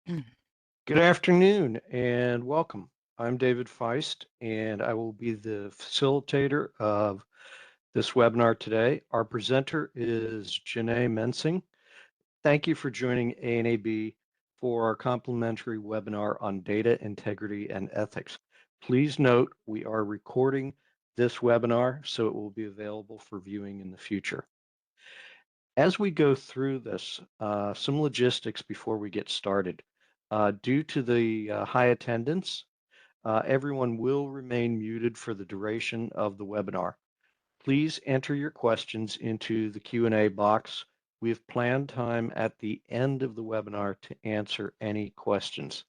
Good afternoon and welcome. I'm David Feist, and I will be the facilitator of this webinar today. Our presenter is Jeanné Mensingh. Thank you for joining ANAB for our complimentary webinar on data integrity and ethics. Please note we are recording this webinar, so it will be available for viewing in the future. As we go through this, some logistics before we get started. Due to the high attendance, everyone will remain muted for the duration of the webinar. Please enter your questions into the Q&A box. We have planned time at the end of the webinar to answer any questions.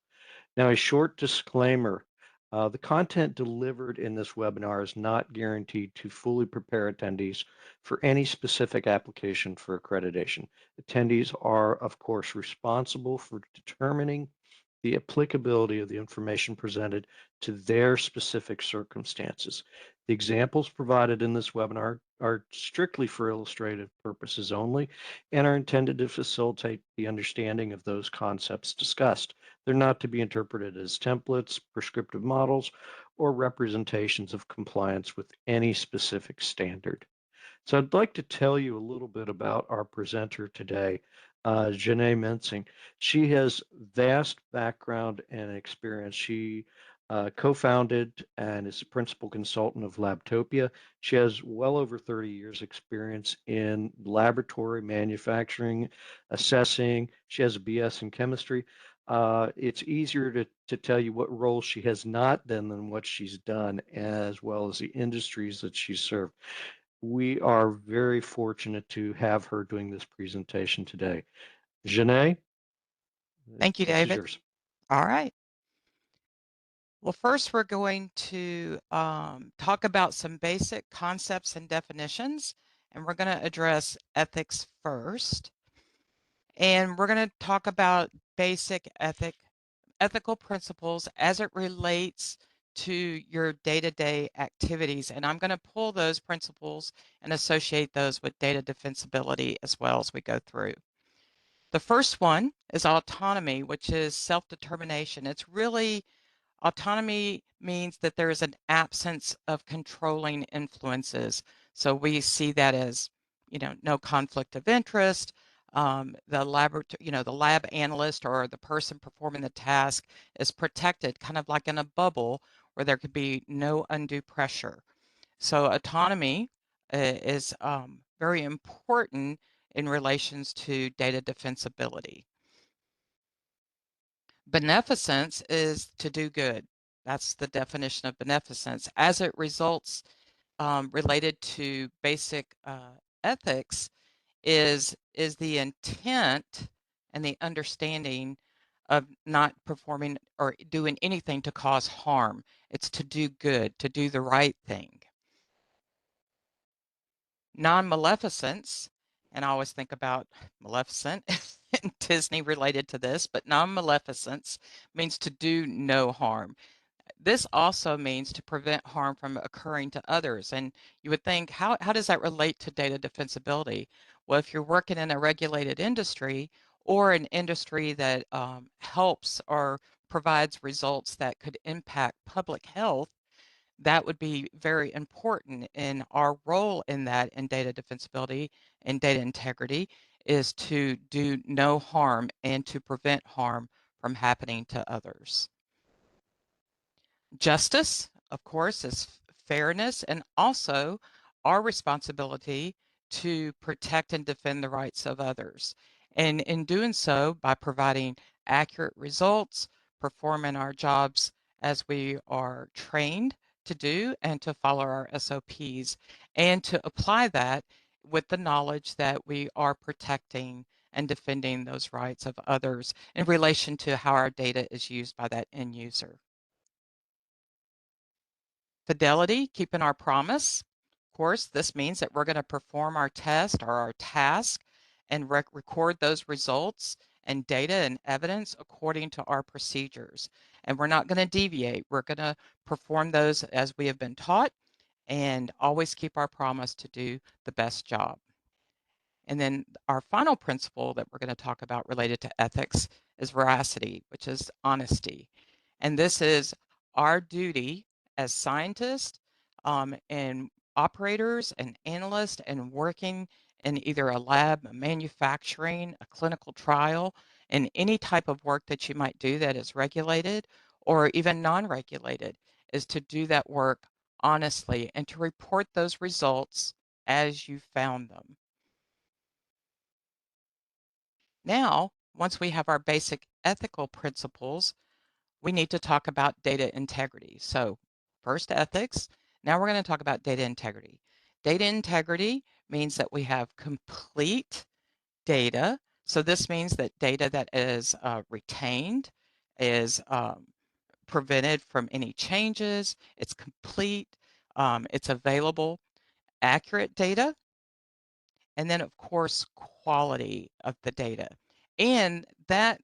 Now, a short disclaimer. The content delivered in this webinar is not guaranteed to fully prepare attendees for any specific application for accreditation. Attendees are, of course, responsible for determining the applicability of the information presented to their specific circumstances. The examples provided in this webinar are strictly for illustrative purposes only and are intended to facilitate the understanding of those concepts discussed. They're not to be interpreted as templates, prescriptive models, or representations of compliance with any specific standard. So I'd like to tell you a little bit about our presenter today, Jeanné Mensingh. She has vast background and experience. She co-founded and is a principal consultant of Labtopia. She has well over 30 years experience in laboratory manufacturing, assessing. She has a BS in chemistry. It's easier to tell you what role she has not done than what she's done, as well as the industries that she's served. We are very fortunate to have her doing this presentation today. Jeanné, Thank you, this is David. yours. All right. Well, first we're going to talk about some basic concepts and definitions, and we're going to address ethics first. And we're going to talk about basic ethical principles as it relates to your day-to-day activities. And I'm going to pull those principles and associate those with data defensibility as well as we go through. The first one is autonomy, which is self-determination. It's really autonomy means that there is an absence of controlling influences. So we see that as, no conflict of interest. The lab analyst or the person performing the task is protected, kind of like in a bubble where there could be no undue pressure. So autonomy is very important in relations to data defensibility. Beneficence is to do good. That's the definition of beneficence. As it results related to basic ethics is the intent and the understanding of not performing or doing anything to cause harm. It's to do good, to do the right thing. Non-maleficence, and I always think about Maleficent and Disney related to this, but non-maleficence means to do no harm. This also means to prevent harm from occurring to others. And you would think, how does that relate to data defensibility? Well, if you're working in a regulated industry or an industry that helps or provides results that could impact public health, that would be very important in our role in that in data defensibility and data integrity is to do no harm and to prevent harm from happening to others. Justice, of course, is fairness and also our responsibility to protect and defend the rights of others. And in doing so, by providing accurate results, performing our jobs as we are trained to do and to follow our SOPs, and to apply that with the knowledge that we are protecting and defending those rights of others in relation to how our data is used by that end user. Fidelity, keeping our promise. Of course, this means that we're going to perform our test or our task and record those results and data and evidence according to our procedures. And we're not going to deviate. We're going to perform those as we have been taught and always keep our promise to do the best job. And then our final principle that we're going to talk about related to ethics is veracity, which is honesty. And this is our duty as scientists and operators and analysts and working in either a lab, manufacturing, a clinical trial, and any type of work that you might do that is regulated or even non-regulated, is to do that work honestly and to report those results as you found them. Now, once we have our basic ethical principles, we need to talk about data integrity. So first ethics, now we're going to talk about data integrity. Data integrity means that we have complete data. So this means that data that is retained is prevented from any changes, it's complete, it's available, accurate data, and then of course quality of the data. And that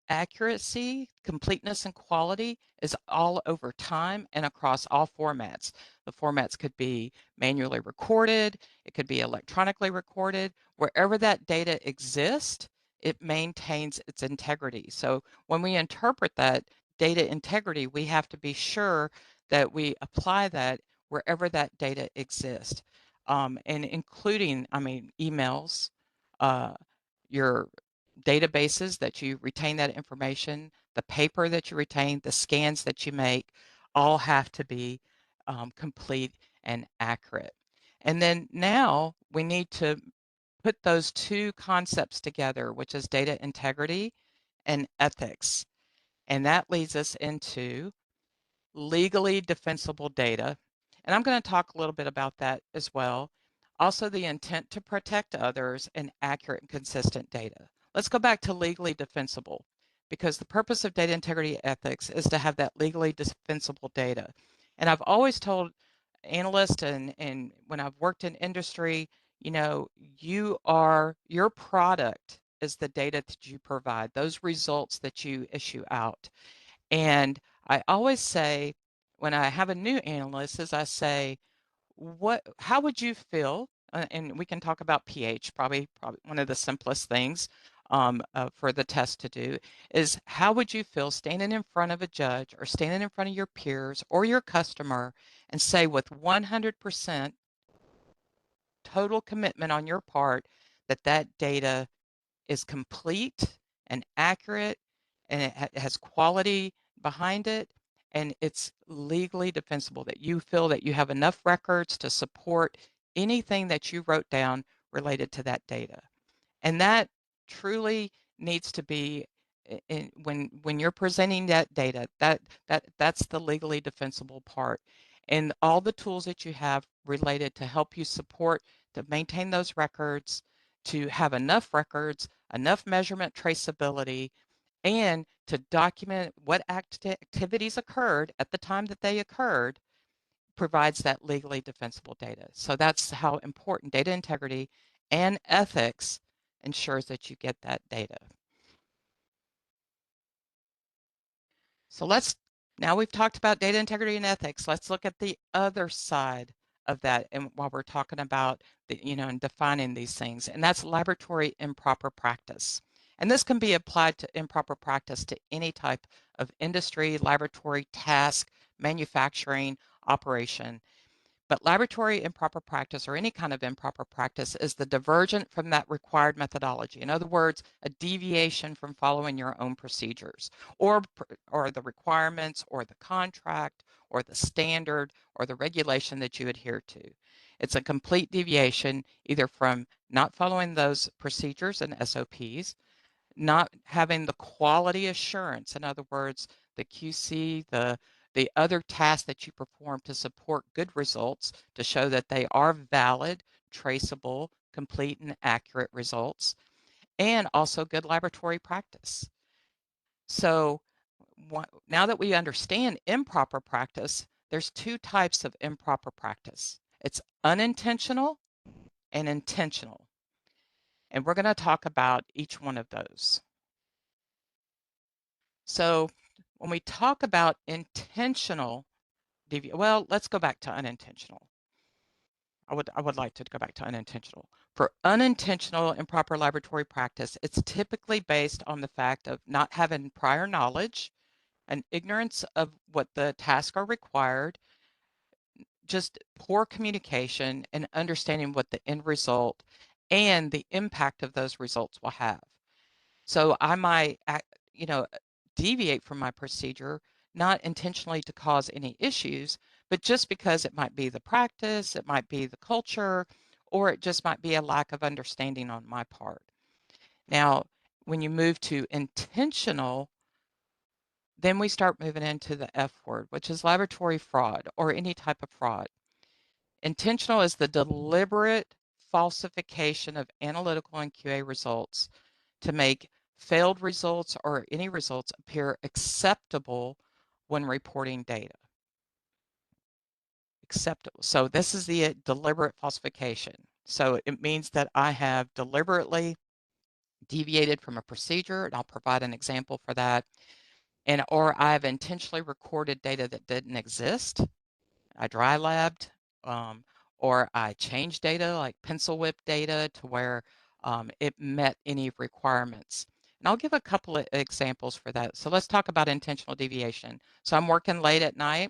accuracy, completeness, and quality is all over time and across all formats. The formats could be manually recorded, it could be electronically recorded. Wherever that data exists, it maintains its integrity. So when we interpret that data integrity, we have to be sure that we apply that wherever that data exists. And including, emails, uh, your databases that you retain that information, the paper that you retain, the scans that you make, all have to be complete and accurate. And then now we need to put those two concepts together, which is data integrity and ethics. And that leads us into legally defensible data. And I'm going to talk a little bit about that as well. Also, the intent to protect others and accurate and consistent data. Let's go back to legally defensible, because the purpose of data integrity ethics is to have that legally defensible data. And I've always told analysts and when I've worked in industry, your product is the data that you provide, those results that you issue out. And I always say, when I have a new analyst, is I say, how would you feel? And we can talk about pH, probably one of the simplest things for the test to do is, how would you feel standing in front of a judge or standing in front of your peers or your customer and say with 100% total commitment on your part that that data is complete and accurate, and it has quality behind it, and it's legally defensible, that you feel that you have enough records to support anything that you wrote down related to that data. And that truly needs to be when you're presenting that data, that's the legally defensible part. And all the tools that you have related to help you support, to maintain those records, to have enough records, enough measurement traceability, and to document what activities occurred at the time that they occurred, provides that legally defensible data. So that's how important data integrity and ethics ensures that you get that data. So now we've talked about data integrity and ethics, let's look at the other side of that, and while we're talking about and defining these things, and that's laboratory improper practice. And this can be applied to improper practice to any type of industry, laboratory, task, manufacturing, operation. But laboratory improper practice, or any kind of improper practice, is the divergent from that required methodology. In other words, a deviation from following your own procedures or the requirements or the contract or the standard or the regulation that you adhere to. It's a complete deviation, either from not following those procedures and SOPs, not having the quality assurance, in other words, the QC, the other tasks that you perform to support good results, to show that they are valid, traceable, complete, and accurate results, and also good laboratory practice. So now that we understand improper practice, there's two types of improper practice. It's unintentional and intentional. And we're going to talk about each one of those. So when we talk about intentional well, let's go back to unintentional. I would like to go back to unintentional. For unintentional improper laboratory practice, it's typically based on the fact of not having prior knowledge, an ignorance of what the tasks are required, just poor communication, and understanding what the end result and the impact of those results will have. So I might, you know, deviate from my procedure, not intentionally to cause any issues, but just because it might be the practice, it might be the culture, or it just might be a lack of understanding on my part. Now, when you move to intentional, then we start moving into the F word, which is laboratory fraud or any type of fraud. Intentional is the deliberate falsification of analytical and QA results to make failed results or any results appear acceptable when reporting data. Acceptable. So this is the deliberate falsification. So it means that I have deliberately deviated from a procedure, and I'll provide an example for that, and or I've intentionally recorded data that didn't exist. I dry labbed, or I changed data like pencil whip data to where it met any requirements. And I'll give a couple of examples for that. So let's talk about intentional deviation. So I'm working late at night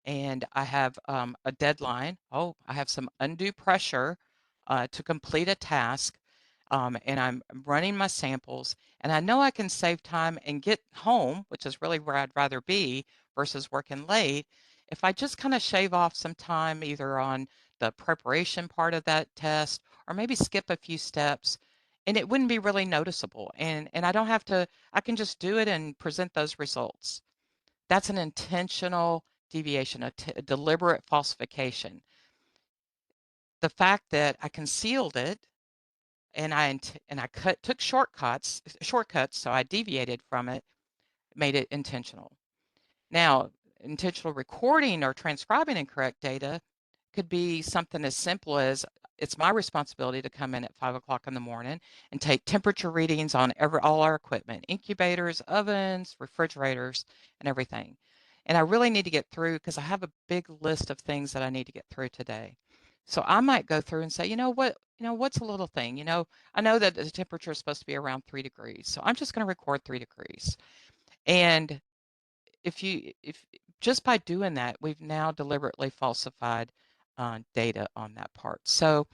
and I have a deadline. Oh, I have some undue pressure to complete a task, and I'm running my samples, and I know I can save time and get home, which is really where I'd rather be versus working late, if I just kind of shave off some time either on the preparation part of that test or maybe skip a few steps, and it wouldn't be really noticeable. And I don't have to, I can just do it and present those results. That's an intentional deviation, a deliberate falsification. The fact that I concealed it and I took shortcuts, so I deviated from it, made it intentional. Now, intentional recording or transcribing incorrect data could be something as simple as it's my responsibility to come in at 5 o'clock in the morning and take temperature readings on all our equipment, incubators, ovens, refrigerators, and everything. And I really need to get through because I have a big list of things that I need to get through today. So I might go through and say, what's a little thing? I know that the temperature is supposed to be around 3 degrees. So I'm just going to record 3 degrees. And if just by doing that, we've now deliberately falsified data on that part. So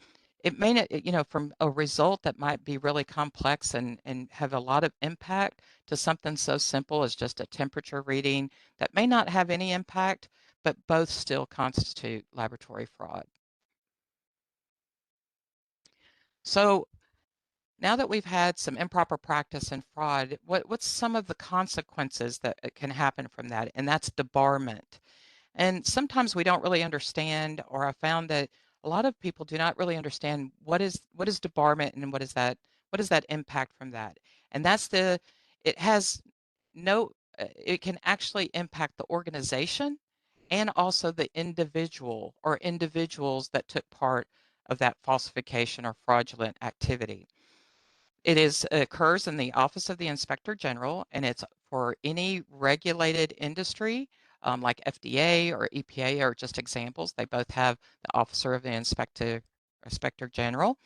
it may not, from a result that might be really complex and have a lot of impact to something so simple as just a temperature reading that may not have any impact, but both still constitute laboratory fraud. So now that we've had some improper practice and fraud, what's some of the consequences that can happen from that? And that's debarment. And sometimes we don't really understand, or I found that a lot of people do not really understand what is debarment and what does that impact from that. And it has no, it can actually impact the organization and also the individual or individuals that took part of that falsification or fraudulent activity. It occurs in the Office of the Inspector General, and it's for any regulated industry, like FDA or EPA are just examples. They both have the Officer of the Inspector General,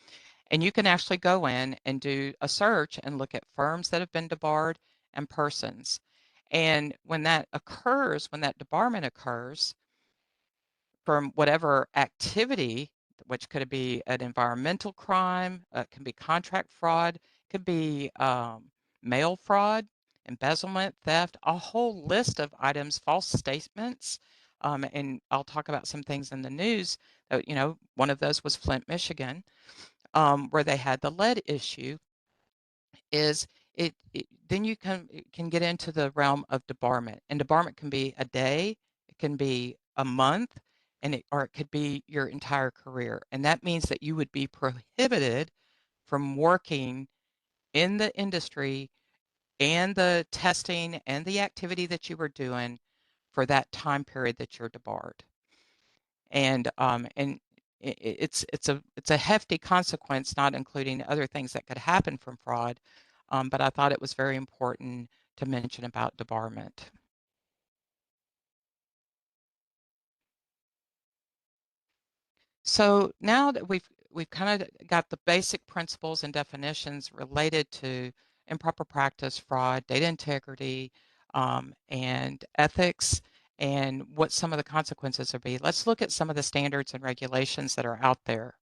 and you can actually go in and do a search and look at firms that have been debarred and persons. And when that occurs, when that debarment occurs, from whatever activity, which could be an environmental crime, can be contract fraud, could be mail fraud, embezzlement, theft, a whole list of items, false statements. And I'll talk about some things in the news. One of those was Flint, Michigan, where they had the lead issue. Then you can get into the realm of debarment, and debarment can be a day, it can be a month, or it could be your entire career. And that means that you would be prohibited from working in the industry and the testing and the activity that you were doing for that time period that you're debarred. And it's a hefty consequence, not including other things that could happen from fraud. But I thought it was very important to mention about debarment. So now that we've kind of got the basic principles and definitions related to improper practice, fraud, data integrity, and ethics, and what some of the consequences would be, let's look at some of the standards and regulations that are out there.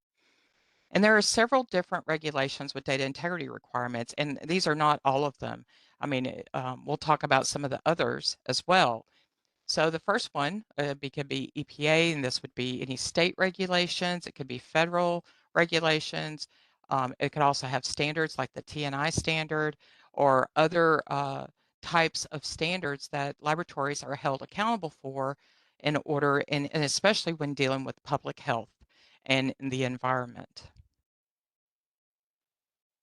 And there are several different regulations with data integrity requirements, and these are not all of them. I mean, we'll talk about some of the others as well. So the first one could be EPA, and this would be any state regulations. It could be federal regulations. It could also have standards like the TNI standard or other types of standards that laboratories are held accountable for in order, and especially when dealing with public health and the environment.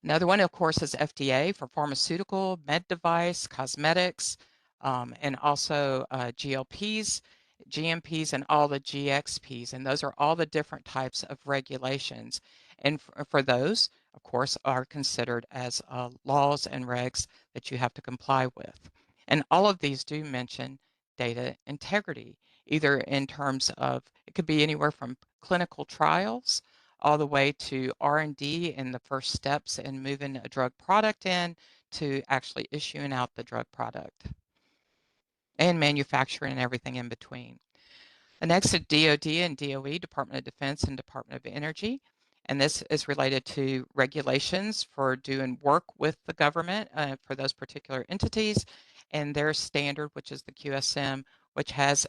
Another one, of course, is FDA for pharmaceutical, med device, cosmetics, and also GLPs, GMPs, and all the GXPs. And those are all the different types of regulations. And for those, of course, are considered as laws and regs that you have to comply with. And all of these do mention data integrity, either in terms of, it could be anywhere from clinical trials all the way to R&D and the first steps in moving a drug product in to actually issuing out the drug product and manufacturing and everything in between. The next is DoD and DOE, Department of Defense and Department of Energy. And this is related to regulations for doing work with the government for those particular entities and their standard, which is the QSM, which has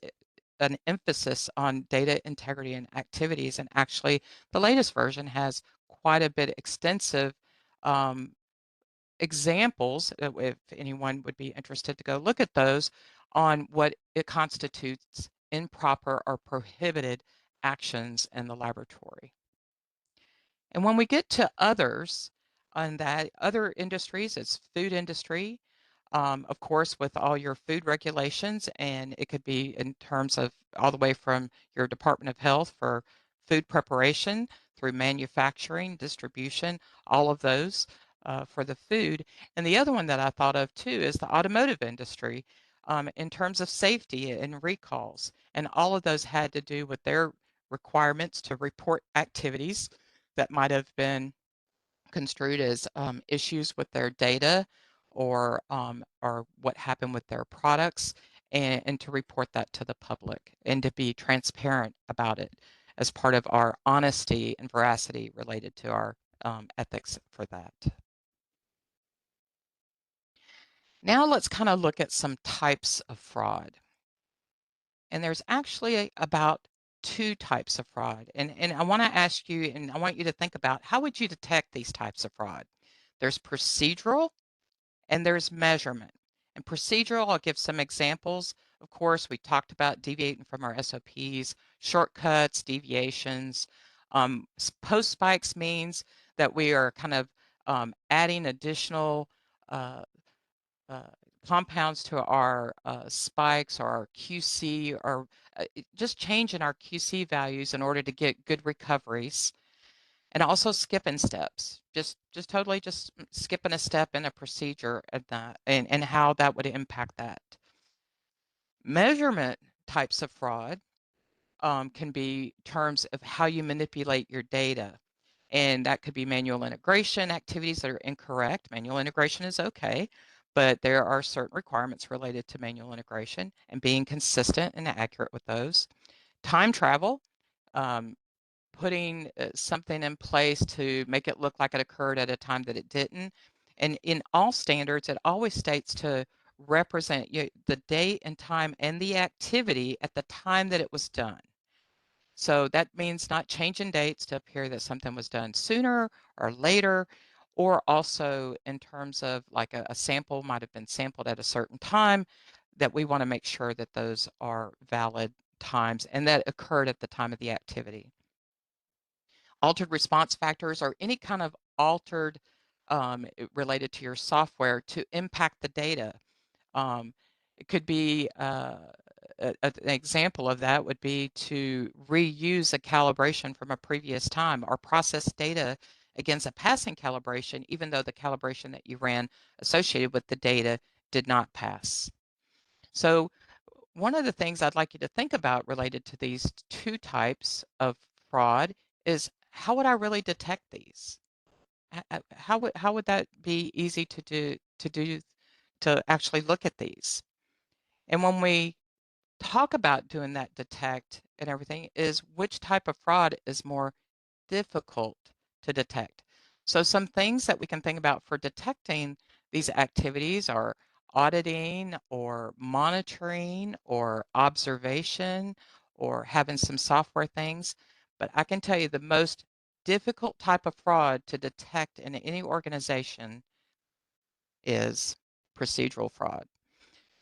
an emphasis on data integrity and activities. And actually, the latest version has quite a bit extensive examples, if anyone would be interested to go look at those, on what it constitutes improper or prohibited actions in the laboratory. And when we get to others, on that other industries, it's food industry, of course, with all your food regulations, and it could be in terms of all the way from your Department of Health for food preparation through manufacturing, distribution, all of those for the food. And the other one that I thought of too is the automotive industry in terms of safety and recalls. And all of those had to do with their requirements to report activities that might have been construed as issues with their data or what happened with their products, and to report that to the public and to be transparent about it as part of our honesty and veracity related to our ethics for that. Now let's kind of look at some types of fraud. And there's actually about two types of fraud. And I want to ask you, and I want you to think about, how would you detect these types of fraud? There's procedural and there's measurement. And procedural, I'll give some examples. Of course, we talked about deviating from our SOPs, shortcuts, deviations. Post spikes means that we are kind of adding additional uh, uh, compounds to our spikes or our QC, or just changing our QC values in order to get good recoveries. And also skipping steps, just totally just skipping a step in a procedure at that, and how that would impact that. Measurement types of fraud can be terms of how you manipulate your data. And that could be manual integration activities that are incorrect. Manual integration is okay, but there are certain requirements related to manual integration and being consistent and accurate with those. Time travel, um, putting something in place to make it look like it occurred at a time that it didn't. And in all standards, it always states to represent the date and time and the activity at the time that it was done. So that means not changing dates to appear that something was done sooner or later, or also in terms of like a sample might have been sampled at a certain time, that we want to make sure that those are valid times and that occurred at the time of the activity. Altered response factors or any kind of altered related to your software to impact the data. It could be an example of that would be to reuse a calibration from a previous time or process data against a passing calibration, even though the calibration that you ran associated with the data did not pass. So one of the things I'd like you to think about related to these two types of fraud is how would I really detect these? How would that be easy to actually look at these? And when we talk about doing that detect and everything, is which type of fraud is more difficult to detect. So some things that we can think about for detecting these activities are auditing or monitoring or observation or having some software things. But I can tell you the most difficult type of fraud to detect in any organization is procedural fraud.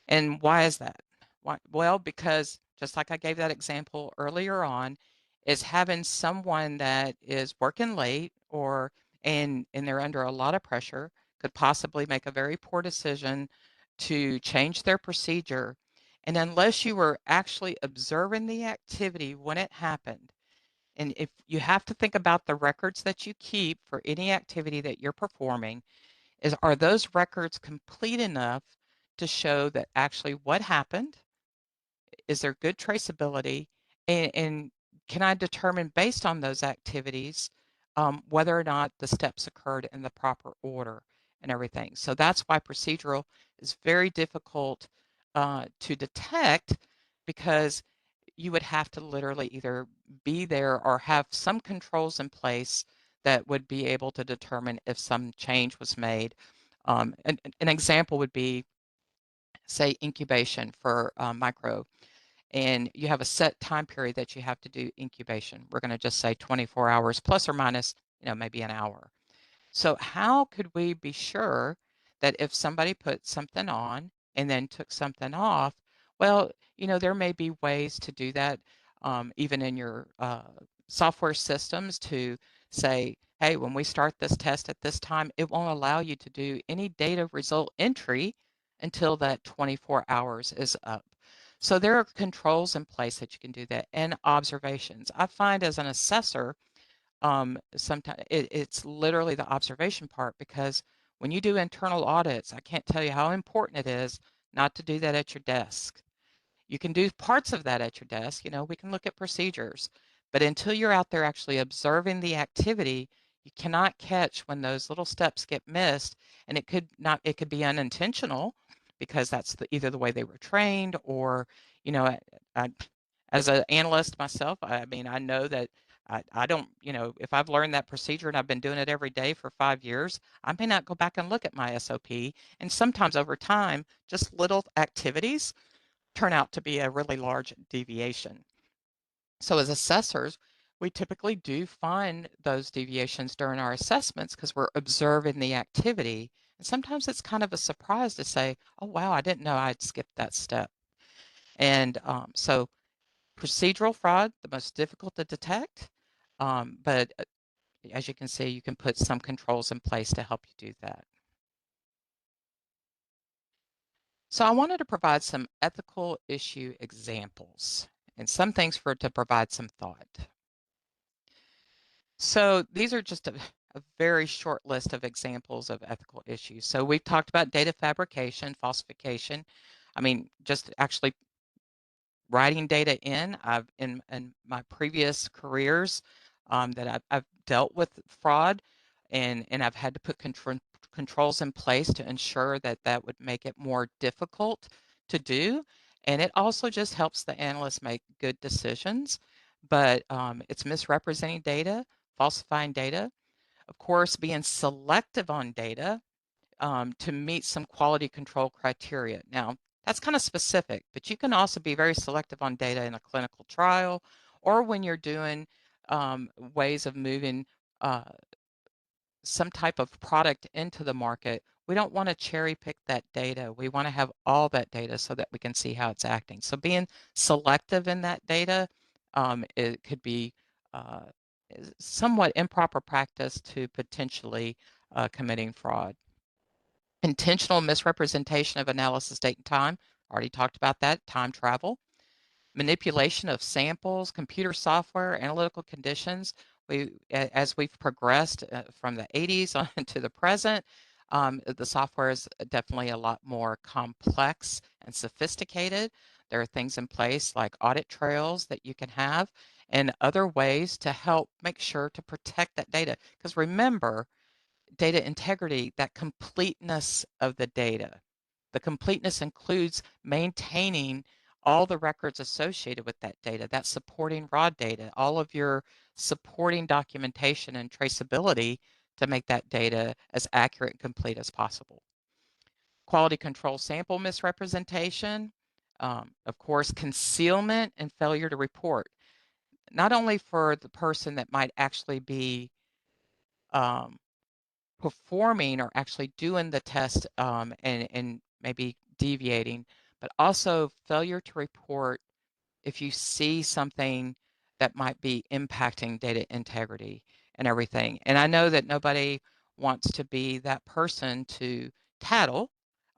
And why is that? Why? Well, because just like I gave that example earlier on, is having someone that is working late and they're under a lot of pressure could possibly make a very poor decision to change their procedure. And unless you were actually observing the activity when it happened, and if you have to think about the records that you keep for any activity that you're performing, are those records complete enough to show that actually what happened? Is there good traceability? And can I determine based on those activities whether or not the steps occurred in the proper order and everything? So that's why procedural is very difficult to detect, because you would have to literally either be there or have some controls in place that would be able to determine if some change was made. An example would be, say, incubation for micro, and you have a set time period that you have to do incubation. We're going to just say 24 hours plus or minus, maybe an hour. So how could we be sure that if somebody put something on and then took something off, well, there may be ways to do that, even in your software systems, to say, hey, when we start this test at this time, it won't allow you to do any data result entry until that 24 hours is up. So there are controls in place that you can do that, and observations. I find as an assessor, sometimes it's literally the observation part, because when you do internal audits, I can't tell you how important it is not to do that at your desk. You can do parts of that at your desk. We can look at procedures, but until you're out there actually observing the activity, you cannot catch when those little steps get missed. And it could be unintentional, because that's either the way they were trained, or, you know, I, I, as an analyst myself, I mean, I know that I don't, if I've learned that procedure and I've been doing it every day for 5 years, I may not go back and look at my SOP. And sometimes over time, just little activities turn out to be a really large deviation. So as assessors, we typically do find those deviations during our assessments because we're observing the activity. And sometimes it's kind of a surprise to say, oh, wow, I didn't know I'd skipped that step. And so procedural fraud, the most difficult to detect, but as you can see, you can put some controls in place to help you do that. So I wanted to provide some ethical issue examples and some things to provide some thought. So these are just a very short list of examples of ethical issues. So we've talked about data fabrication, falsification. I mean, just actually writing data in. In my previous careers that I've dealt with fraud, and I've had to put controls in place to ensure that that would make it more difficult to do. And it also just helps the analyst make good decisions. But it's misrepresenting data, falsifying data, of course, being selective on data to meet some quality control criteria. Now, that's kind of specific, but you can also be very selective on data in a clinical trial, or when you're doing ways of moving uh, some type of product into the market. We don't want to cherry pick that data. We want to have all that data so that we can see how it's acting. So being selective in that data, it could be uh, somewhat improper practice to potentially committing fraud. Intentional misrepresentation of analysis date and time. Already talked about that. Time travel. Manipulation of samples, computer software, analytical conditions. As we've progressed from the 80s on to the present, the software is definitely a lot more complex and sophisticated. There are things in place like audit trails that you can have, and other ways to help make sure to protect that data. Because remember, data integrity, that completeness of the data. The completeness includes maintaining all the records associated with that data, that supporting raw data, all of your supporting documentation and traceability to make that data as accurate and complete as possible. Quality control sample misrepresentation, of course, concealment and failure to report, not only for the person that might actually be um, performing or actually doing the test and maybe deviating, but also failure to report if you see something that might be impacting data integrity and everything. And I know that nobody wants to be that person to tattle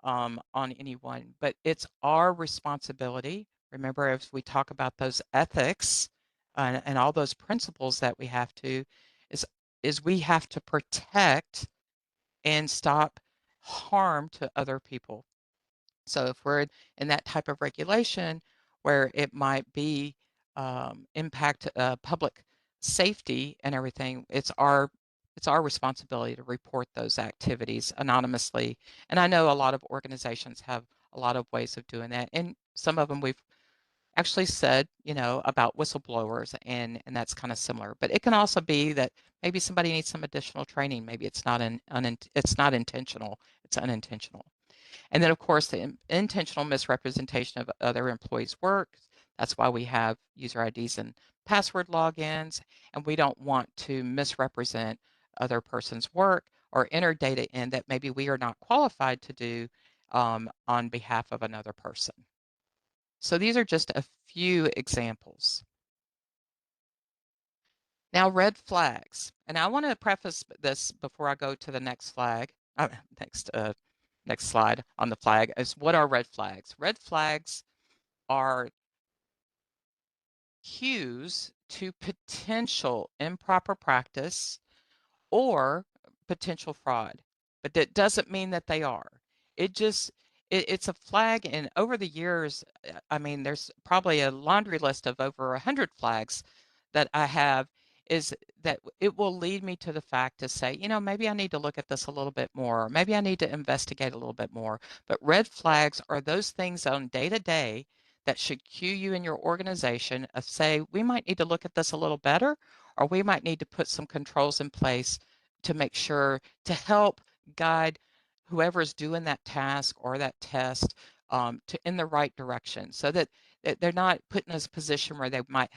on anyone, but it's our responsibility. Remember, as we talk about those ethics and all those principles that we have to, is, is we have to protect and stop harm to other people. So if we're in that type of regulation where it might be impact public safety and everything, it's our responsibility to report those activities anonymously. And I know a lot of organizations have a lot of ways of doing that, and some of them we've actually said, about whistleblowers, and that's kind of similar. But it can also be that maybe somebody needs some additional training. Maybe it's not it's not intentional, it's unintentional. And then, of course, the intentional misrepresentation of other employees' work. That's why we have user IDs and password logins, and we don't want to misrepresent other person's work or enter data in that maybe we are not qualified to do on behalf of another person. So these are just a few examples. Now, red flags. And I want to preface this before I go to the next flag, next slide on the flag, is what are red flags? Red flags are cues to potential improper practice or potential fraud, but that doesn't mean that they are. It's a flag, and over the years, I mean, there's probably a laundry list of over 100 flags that I have, is that it will lead me to the fact to say, maybe I need to look at this a little bit more, or maybe I need to investigate a little bit more. But red flags are those things on day to day that should cue you in your organization of say, we might need to look at this a little better, or we might need to put some controls in place to make sure to help guide whoever is doing that task or that test to in the right direction, so that they're not put in a position where they might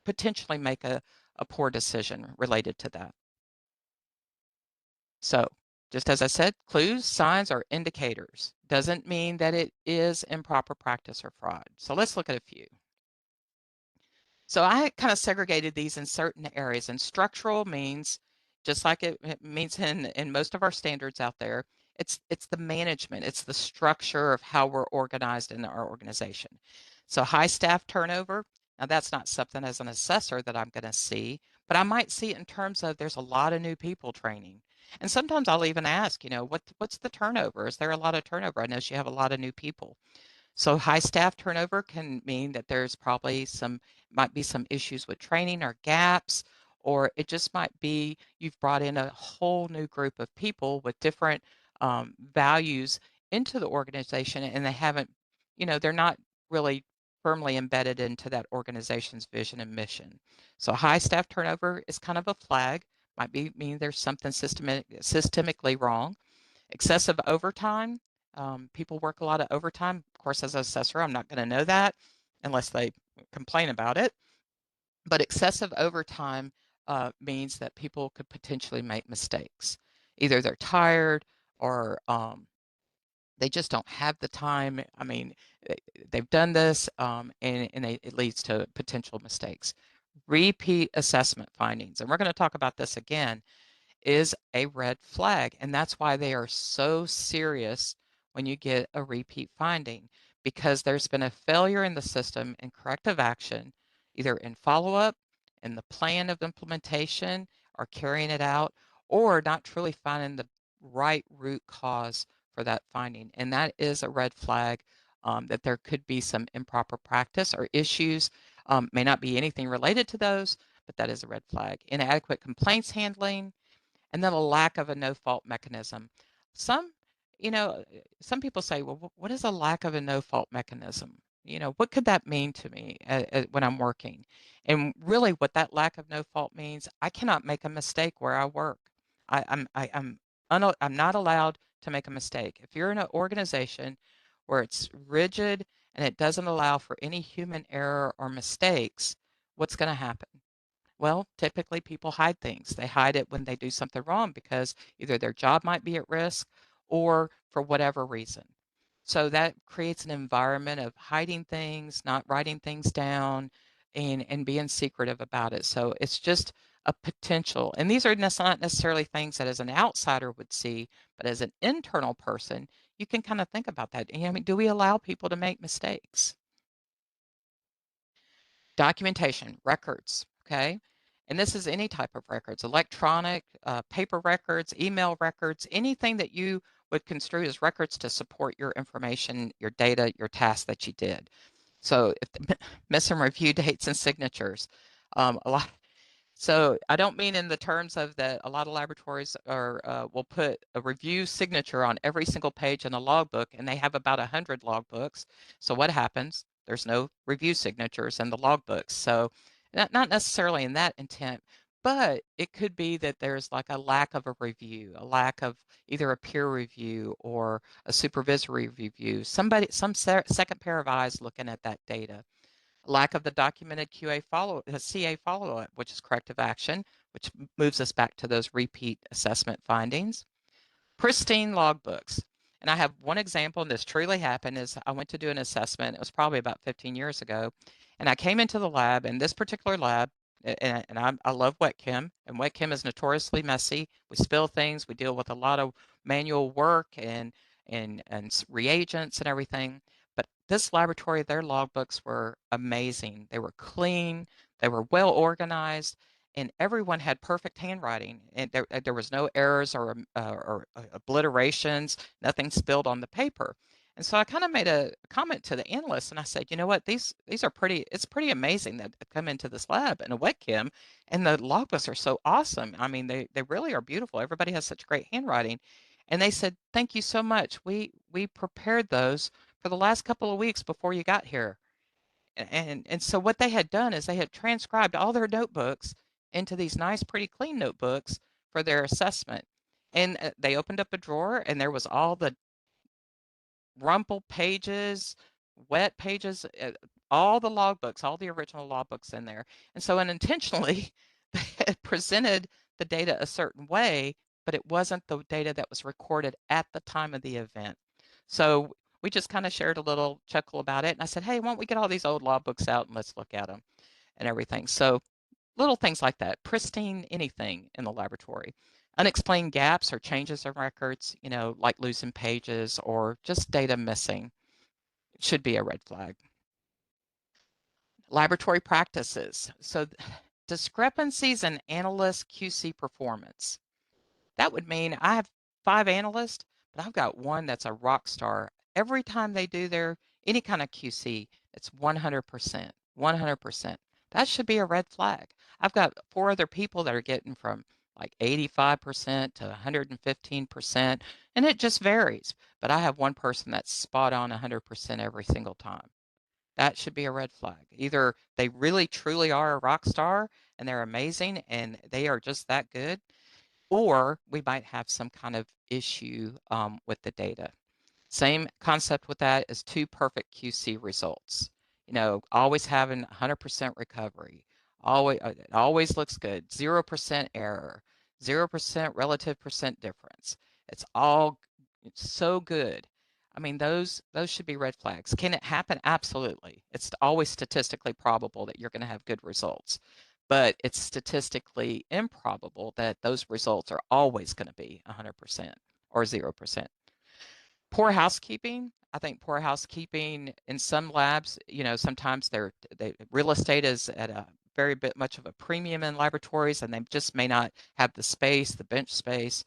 potentially make a poor decision related to that. So just as I said, clues, signs, or indicators doesn't mean that it is improper practice or fraud. So let's look at a few. So I kind of segregated these in certain areas, and structural means, just like it means in most of our standards out there, it's the management, it's the structure of how we're organized in our organization. So high staff turnover, now that's not something as an assessor that I'm going to see, but I might see it in terms of there's a lot of new people training. And sometimes I'll even ask, what's the turnover? Is there a lot of turnover? I know you have a lot of new people. So high staff turnover can mean that there's probably might be some issues with training or gaps, or it just might be you've brought in a whole new group of people with different values into the organization, and they haven't, they're not really firmly embedded into that organization's vision and mission. So high staff turnover is kind of a flag, might mean there's something systemically wrong. Excessive overtime. People work a lot of overtime. Of course, as an assessor, I'm not going to know that unless they complain about it. But excessive overtime means that people could potentially make mistakes. Either they're tired or they just don't have the time. I mean, they've done this and it leads to potential mistakes. Repeat assessment findings. And we're going to talk about this again, is a red flag. And that's why they are so serious when you get a repeat finding, because there's been a failure in the system in corrective action, either in follow-up, in the plan of implementation, or carrying it out, or not truly finding the right root cause for that finding. And that is a red flag that there could be some improper practice or issues May not be anything related to those, but that is a red flag. Inadequate complaints handling, and then a lack of a no-fault mechanism. Some, you know, some people say, well, what is a lack of a no-fault mechanism? What could that mean to me when I'm working? And really what that lack of no-fault means, I cannot make a mistake where I work. I'm not allowed to make a mistake. If you're in an organization where it's rigid and it doesn't allow for any human error or mistakes, what's going to happen? Well, typically people hide things. They hide it when they do something wrong because either their job might be at risk or for whatever reason. So that creates an environment of hiding things, not writing things down, and being secretive about it. So it's just a potential. And these are not necessarily things that as an outsider would see, but as an internal person, you can kind of think about that. I mean, do we allow people to make mistakes? Documentation, records, okay? And this is any type of records, electronic, paper records, email records, anything that you would construe as records to support your information, your data, your tasks that you did. So if the missing review dates and signatures, a lot. So I don't mean in the terms of that a lot of laboratories will put a review signature on every single page in a logbook, and they have about 100 logbooks. So what happens? There's no review signatures in the logbooks. So not necessarily in that intent, but it could be that there's like a lack of a review, a lack of either a peer review or a supervisory review, some second pair of eyes looking at that data. Lack of the documented CA follow-up, which is corrective action, which moves us back to those repeat assessment findings. Pristine logbooks. And I have one example, and this truly happened, is I went to do an assessment. It was probably about 15 years ago. And I came into the lab, and this particular lab, and I love wet chem, and wet chem is notoriously messy. We spill things. We deal with a lot of manual work and reagents and everything. But this laboratory, their logbooks were amazing. They were clean. They were well organized, and everyone had perfect handwriting, and there was no errors or obliterations, nothing spilled on the paper. And so I kind of made a comment to the analyst, and I said, you know what, these are pretty. It's pretty amazing that I come into this lab in a wet chem, and the logbooks are so awesome. I mean, they really are beautiful. Everybody has such great handwriting. And they said, thank you so much. We prepared those for the last couple of weeks before you got here. And so what they had done is they had transcribed all their notebooks into these nice, pretty clean notebooks for their assessment. And they opened up a drawer, and there was all the rumpled pages, wet pages, all the logbooks, all the original logbooks in there. And so unintentionally, they had presented the data a certain way, but it wasn't the data that was recorded at the time of the event. So we just kind of shared a little chuckle about it. And I said, hey, why don't we get all these old logbooks out and let's look at them and everything. So little things like that, pristine anything in the laboratory. Unexplained gaps or changes in records, like losing pages or just data missing, should be a red flag. Laboratory practices. So discrepancies in analyst QC performance. That would mean I have 5 analysts, but I've got one that's a rock star. Every time they do any kind of QC, it's 100%, 100%. That should be a red flag. I've got 4 other people that are getting from like 85% to 115%, and it just varies. But I have one person that's spot on 100% every single time. That should be a red flag. Either they really truly are a rock star and they're amazing and they are just that good, or we might have some kind of issue with the data. Same concept with that as 2 perfect QC results. Always having 100% recovery. It always looks good. 0% error, 0% relative percent difference. It's so good. I mean, those should be red flags. Can it happen? Absolutely. It's always statistically probable that you're going to have good results, but it's statistically improbable that those results are always going to be 100% or 0%. Poor housekeeping. I think poor housekeeping in some labs, sometimes real estate is at a very bit much of a premium in laboratories, and they just may not have the space, the bench space.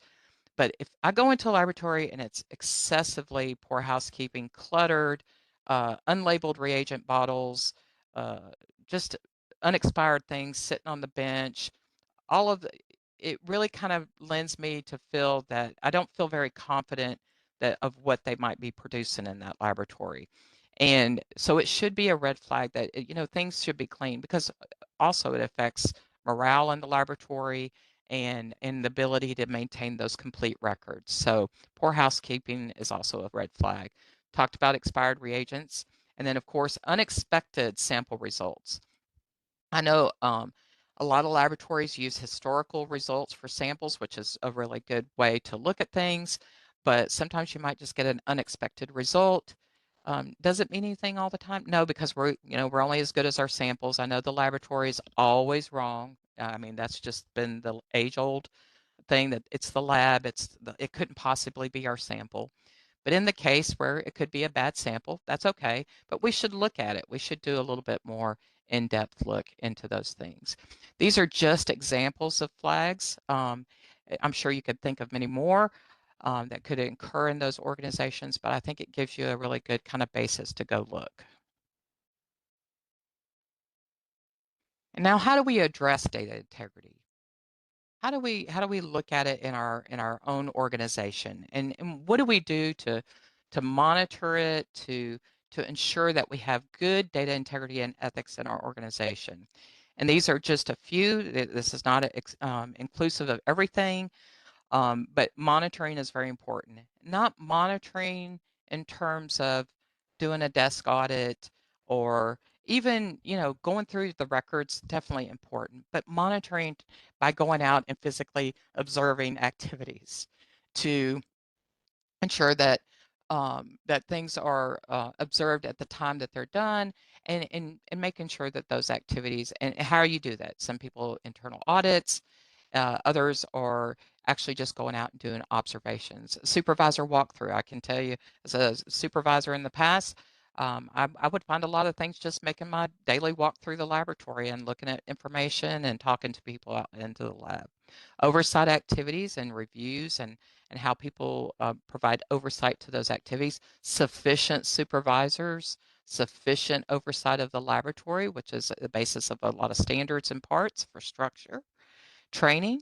But if I go into a laboratory and it's excessively poor housekeeping, cluttered, unlabeled reagent bottles, just unexpired things sitting on the bench, all of it really kind of lends me to feel that I don't feel very confident that of what they might be producing in that laboratory. And so it should be a red flag that, things should be clean, because also it affects morale in the laboratory and the ability to maintain those complete records. So poor housekeeping is also a red flag. Talked about expired reagents, and then of course unexpected sample results. I know a lot of laboratories use historical results for samples, which is a really good way to look at things, but sometimes you might just get an unexpected result. Does it mean anything all the time? No, because we're only as good as our samples. I know the laboratory is always wrong. I mean, that's just been the age-old thing, that it's the lab, it couldn't possibly be our sample. But in the case where it could be a bad sample, that's okay. But we should look at it. We should do a little bit more in-depth look into those things. These are just examples of flags. I'm sure you could think of many more that could occur in those organizations, but I think it gives you a really good kind of basis to go look. And now, how do we address data integrity? How do we look at it in our own organization, and what do we do to monitor it, to ensure that we have good data integrity and ethics in our organization? And these are just a few. This is not inclusive of everything, but monitoring is very important. Not monitoring in terms of doing a desk audit, or even, going through the records, definitely important, but monitoring by going out and physically observing activities to ensure that things are observed at the time that they're done, and making sure that those activities, and how you do that. Some people internal audits, others are actually just going out and doing observations. Supervisor walkthrough. I can tell you, as a supervisor in the past, I would find a lot of things just making my daily walk through the laboratory and looking at information and talking to people out into the lab. Oversight activities and reviews, and how people provide oversight to those activities. Sufficient supervisors, sufficient oversight of the laboratory, which is the basis of a lot of standards and parts for structure. Training,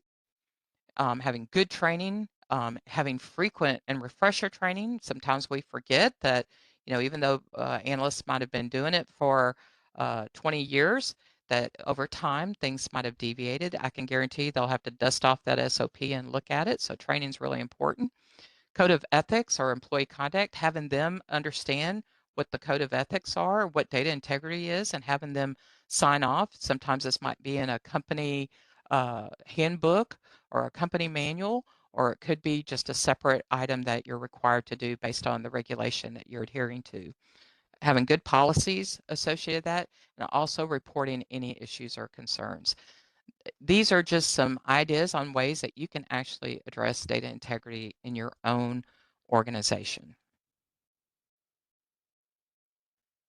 having good training, having frequent and refresher training. Sometimes we forget that, even though analysts might have been doing it for 20 years, that over time things might have deviated. I can guarantee they'll have to dust off that SOP and look at it. So training is really important. Code of ethics or employee conduct, having them understand what the code of ethics are, what data integrity is, and having them sign off. Sometimes this might be in a company handbook or a company manual, or it could be just a separate item that you're required to do based on the regulation that you're adhering to. Having good policies associated with that, and also reporting any issues or concerns. These are just some ideas on ways that you can actually address data integrity in your own organization.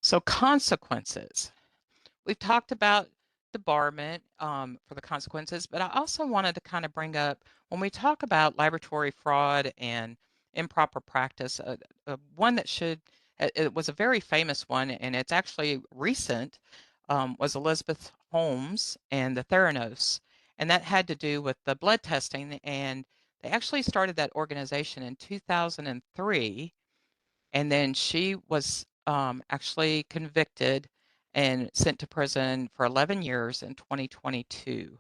So consequences. We've talked about debarment for the consequences, but I also wanted to kind of bring up, when we talk about laboratory fraud and improper practice, one that it was a very famous one, and it's actually recent, was Elizabeth Holmes and the Theranos. And that had to do with the blood testing. And they actually started that organization in 2003. And then she was actually convicted and sent to prison for 11 years in 2022.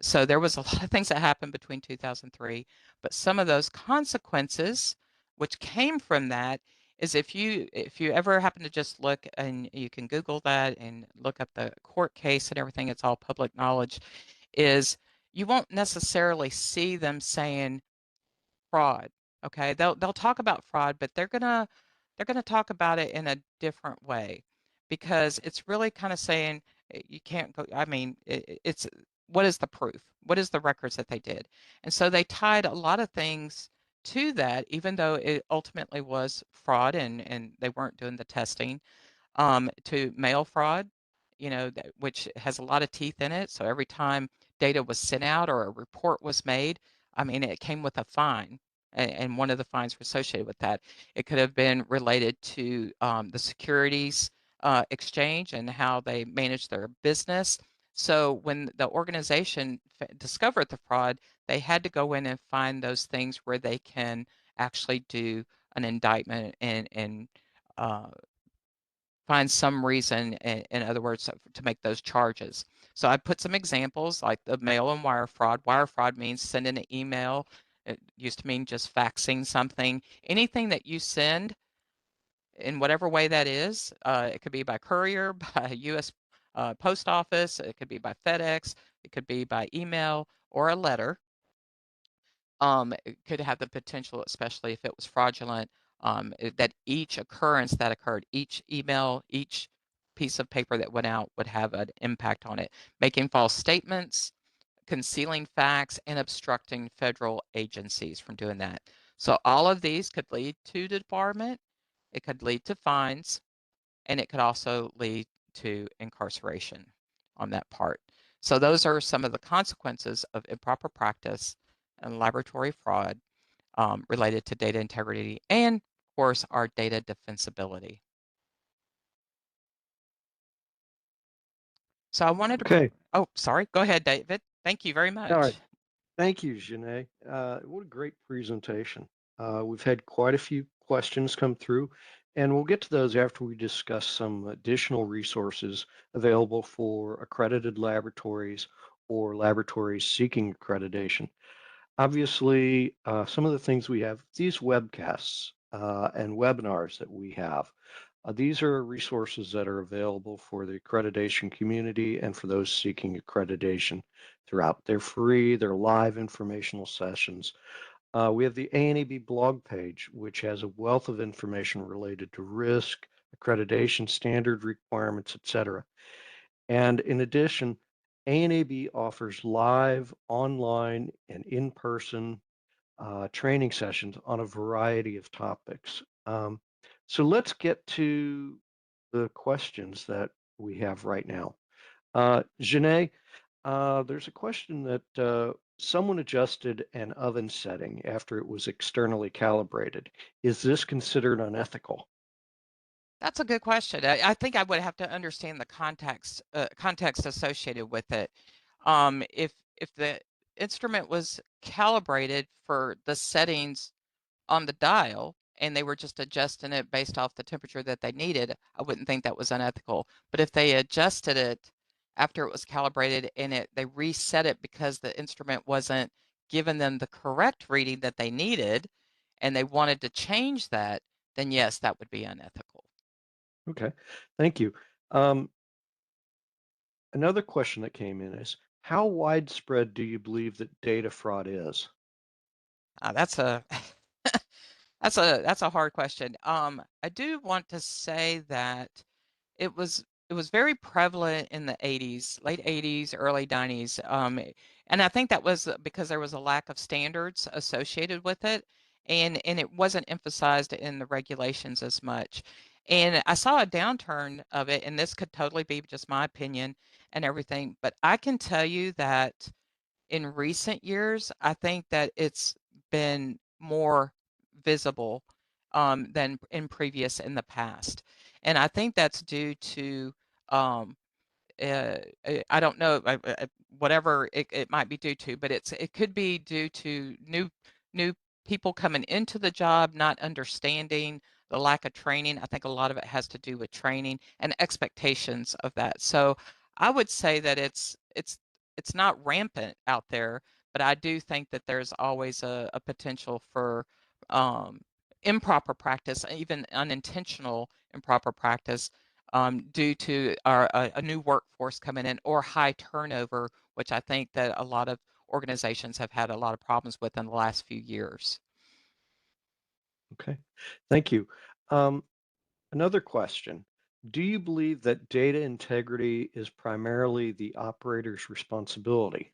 So there was a lot of things that happened between 2003, but some of those consequences which came from that is, if you ever happen to just look, and you can Google that and look up the court case and everything, it's all public knowledge, is you won't necessarily see them saying fraud. Okay, they'll talk about fraud, but they're gonna talk about it in a different way, because it's really kind of saying you can't go. I mean, it's what is the proof? What is the records that they did? And so they tied a lot of things to that, even though it ultimately was fraud, and they weren't doing the testing, to mail fraud, which has a lot of teeth in it. So every time data was sent out or a report was made, I mean, it came with a fine, and one of the fines were associated with that. It could have been related to the securities exchange and how they manage their business. So when the organization discovered the fraud, they had to go in and find those things where they can actually do an indictment and find some reason, in other words, to make those charges. So I put some examples like the mail and wire fraud. Wire fraud means sending an email. It used to mean just faxing something. Anything that you send in whatever way that is, it could be by courier, by U.S. Post Office, it could be by FedEx, it could be by email or a letter. It could have the potential, especially if it was fraudulent, that each occurrence that occurred, each email, each piece of paper that went out would have an impact on it. Making false statements, concealing facts, and obstructing federal agencies from doing that. So all of these could lead to debarment, it could lead to fines, and it could also lead to incarceration on that part. So those are some of the consequences of improper practice and laboratory fraud related to data integrity and, of course, our data defensibility. So I wanted to, Okay. oh, sorry, go ahead, David. Thank you very All right. much. Thank you, Jeanné. What a great presentation. We've had quite a few questions come through, and we'll get to those after we discuss some additional resources available for accredited laboratories or laboratories seeking accreditation. Obviously, some of the things we have, these webcasts and webinars that we have, these are resources that are available for the accreditation community and for those seeking accreditation throughout. They're free, they're live informational sessions. We have the ANAB blog page, which has a wealth of information related to risk, accreditation standard requirements, etc. And in addition, ANAB offers live, online, and in-person training sessions on a variety of topics. So let's get to the questions that we have right now. Jeanné, there's a question that someone adjusted an oven setting after it was externally calibrated. Is this considered unethical? That's a good question. I think I would have to understand the context associated with it. If the instrument was calibrated for the settings on the dial and they were just adjusting it based off the temperature that they needed, I wouldn't think that was unethical. But if they adjusted it after it was calibrated and they reset it because the instrument wasn't giving them the correct reading that they needed and they wanted to change that, then yes, that would be unethical. Okay, thank you. Um, Another question that came in is, how widespread do you believe that data fraud is? That's a that's a hard question. I do want to say that it was very prevalent in the 80s, late 80s, early 90s. And I think that was because there was a lack of standards associated with it, and it wasn't emphasized in the regulations as much. And I saw a downturn of it, and this could totally be just my opinion and everything, but I can tell you that in recent years, I think that it's been more visible than in the past. And I think that's due to um, I don't know whatever it might be due to, but it could be due to new people coming into the job, not understanding the lack of training. I think a lot of it has to do with training and expectations of that. So I would say that it's not rampant out there, but I do think that there's always a potential for um, improper practice, even unintentional improper practice due to a new workforce coming in or high turnover, which I think that a lot of organizations have had a lot of problems with in the last few years. Okay, thank you. Um, Another question. Do you believe that data integrity is primarily the operator's responsibility?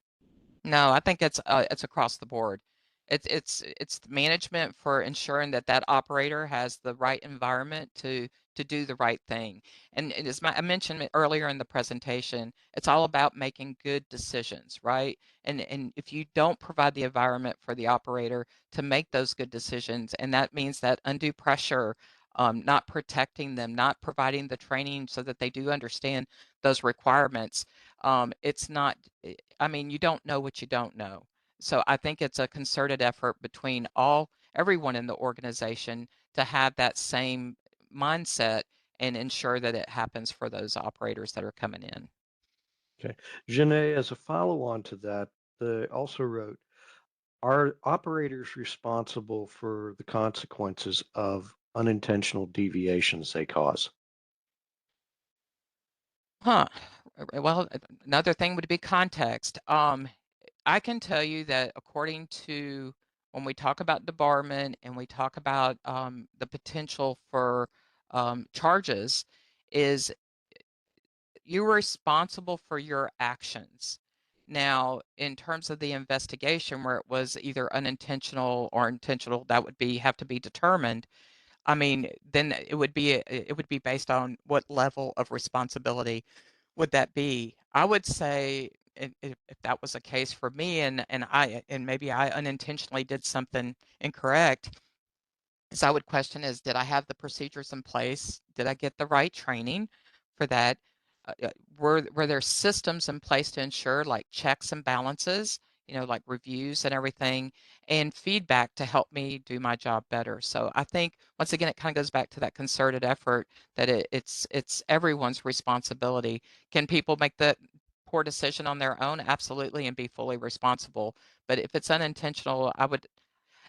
No, I think it's across the board. It's the management for ensuring that that operator has the right environment to do the right thing. And I mentioned it earlier in the presentation, it's all about making good decisions, right? And if you don't provide the environment for the operator to make those good decisions, and that means that undue pressure not protecting them, not providing the training so that they do understand those requirements. It's not, I mean, you don't know what you don't know. So I think it's a concerted effort between everyone in the organization to have that same mindset and ensure that it happens for those operators that are coming in. Okay. Jeanné, as a follow-on to that, they also wrote, are operators responsible for the consequences of unintentional deviations they cause? Huh. Well, another thing would be context. I can tell you that according to when we talk about debarment and we talk about the potential for charges, is you're responsible for your actions. Now, in terms of the investigation where it was either unintentional or intentional, that would have to be determined. I mean, then it would be based on what level of responsibility would that be. I would say if that was a case for me and maybe I unintentionally did something incorrect, is I would question is, did I have the procedures in place? Did I get the right training for that? Were there systems in place to ensure like checks and balances, like reviews and everything, and feedback to help me do my job better? So I think once again it kind of goes back to that concerted effort that it's everyone's responsibility. Can people make the poor decision on their own? Absolutely, and be fully responsible. But if it's unintentional,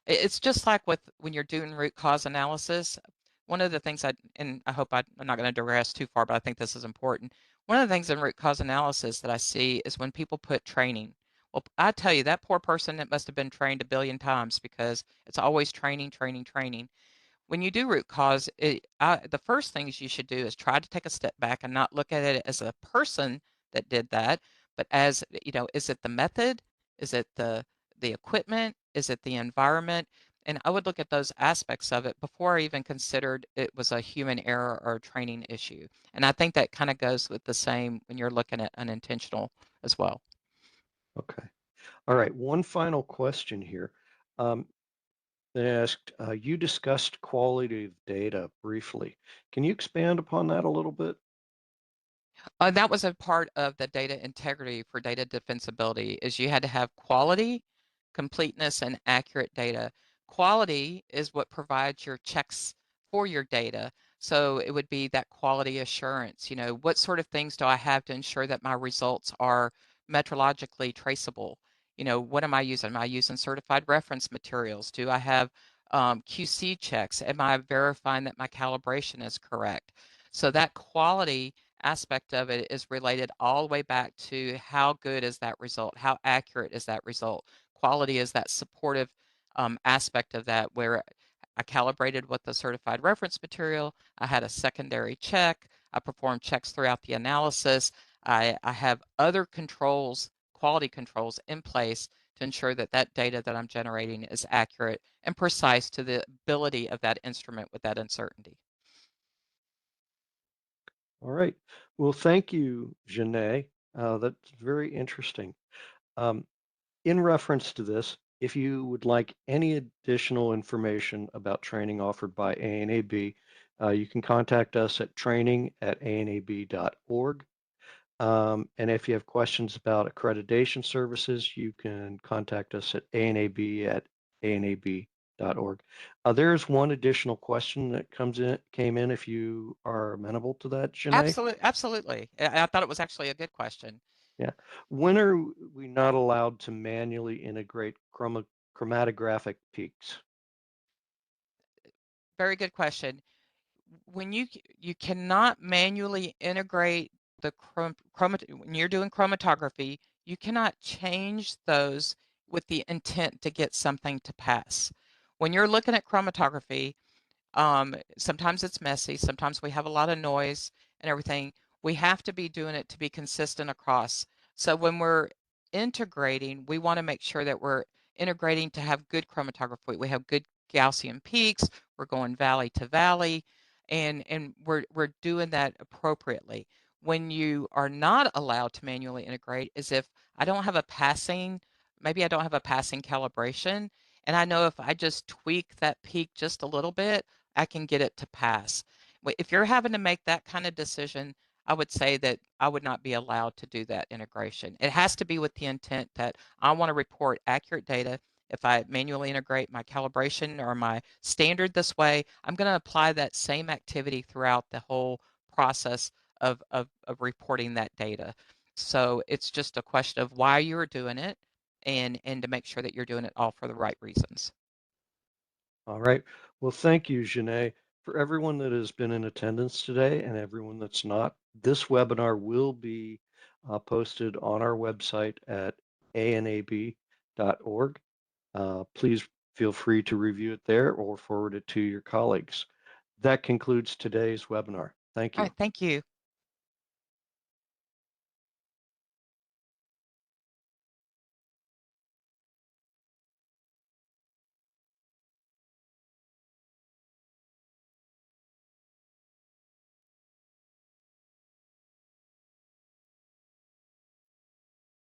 it's just like with when you're doing root cause analysis. One of the things and I hope I'm not going to digress too far, but I think this is important. One of the things in root cause analysis that I see is when people put training. Well, I tell you, that poor person, it must have been trained a billion times because it's always training, training, training. When you do root cause, the first things you should do is try to take a step back and not look at it as a person that did that, but as, is it the method? Is it the equipment? Is it the environment? And I would look at those aspects of it before I even considered it was a human error or a training issue. And I think that kind of goes with the same when you're looking at unintentional as well. Okay. All right. One final question here. Um, they asked, you discussed quality of data briefly. Can you expand upon that a little bit? That was a part of the data integrity for data defensibility is you had to have quality, completeness, and accurate data. Quality is what provides your checks for your data. So it would be that quality assurance. What sort of things do I have to ensure that my results are metrologically traceable? What am I using? Am I using certified reference materials? Do I have QC checks? Am I verifying that my calibration is correct? So that quality aspect of it is related all the way back to how good is that result? How accurate is that result? Quality is that supportive aspect of that where I calibrated with the certified reference material. I had a secondary check. I performed checks throughout the analysis. I have other controls, quality controls in place to ensure that that data that I'm generating is accurate and precise to the ability of that instrument with that uncertainty. All right. Well, thank you, Jeanette. That's very interesting. Um, in reference to this, if you would like any additional information about training offered by ANAB, you can contact us at training@anab.org. And if you have questions about accreditation services, you can contact us at anab@anab.org. There's one additional question that came in if you are amenable to that, Janae. Absolutely, absolutely. I thought it was actually a good question. Yeah. When are we not allowed to manually integrate chromatographic peaks? Very good question. When you cannot manually integrate the when you're doing chromatography, you cannot change those with the intent to get something to pass. When you're looking at chromatography, sometimes it's messy. Sometimes we have a lot of noise and everything. We have to be doing it to be consistent across. So when we're integrating, we want to make sure that we're integrating to have good chromatography. We have good Gaussian peaks. We're going valley to valley, and we're doing that appropriately. When you are not allowed to manually integrate, is if I don't have a passing, maybe I don't have a passing calibration, and I know if I just tweak that peak just a little bit, I can get it to pass. If you're having to make that kind of decision, I would say that I would not be allowed to do that integration. It has to be with the intent that I want to report accurate data. If I manually integrate my calibration or my standard this way, I'm going to apply that same activity throughout the whole process of reporting that data. So it's just a question of why you're doing it and to make sure that you're doing it all for the right reasons. All right. Well, thank you, Jeanette. For everyone that has been in attendance today and everyone that's not, this webinar will be posted on our website at anab.org. Please feel free to review it there or forward it to your colleagues. That concludes today's webinar. Thank All you. right, thank you.